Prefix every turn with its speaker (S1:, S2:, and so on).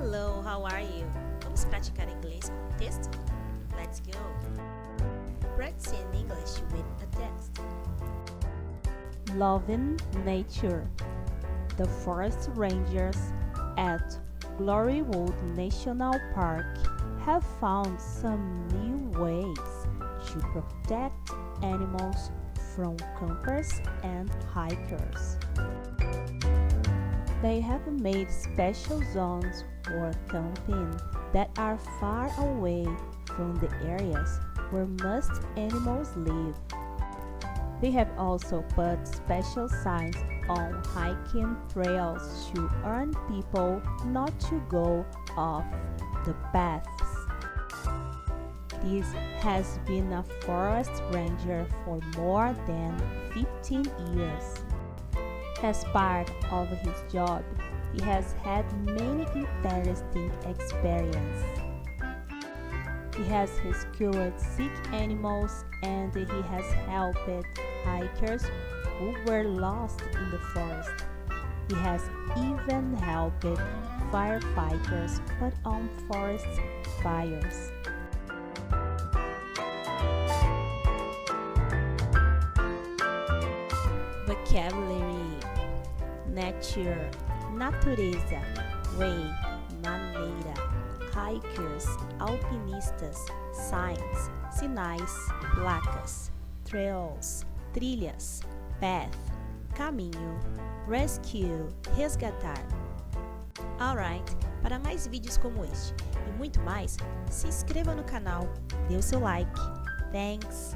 S1: Hello, how are you? Vamos praticar inglês com o texto? Let's go! Practicing English with a text.
S2: Loving nature. The forest rangers at Glorywood National Park have found some new ways to protect animals from campers and hikers. They have made special zones for camping that are far away from the areas where most animals live. They have also put special signs on hiking trails to warn people not to go off the paths. Chris has been a forest ranger for more than 15 years. As part of his job, he has had many interesting experiences. He has rescued sick animals and he has helped hikers who were lost in the forest. He has even helped firefighters put on forest fires.
S1: Vocabulary: nature, natureza, way, maneira, hikers, alpinistas, signs, sinais, placas, trails, trilhas, path, caminho, rescue, resgatar. Alright, para mais vídeos como este e muito mais, se inscreva no canal, dê o seu like. Thanks!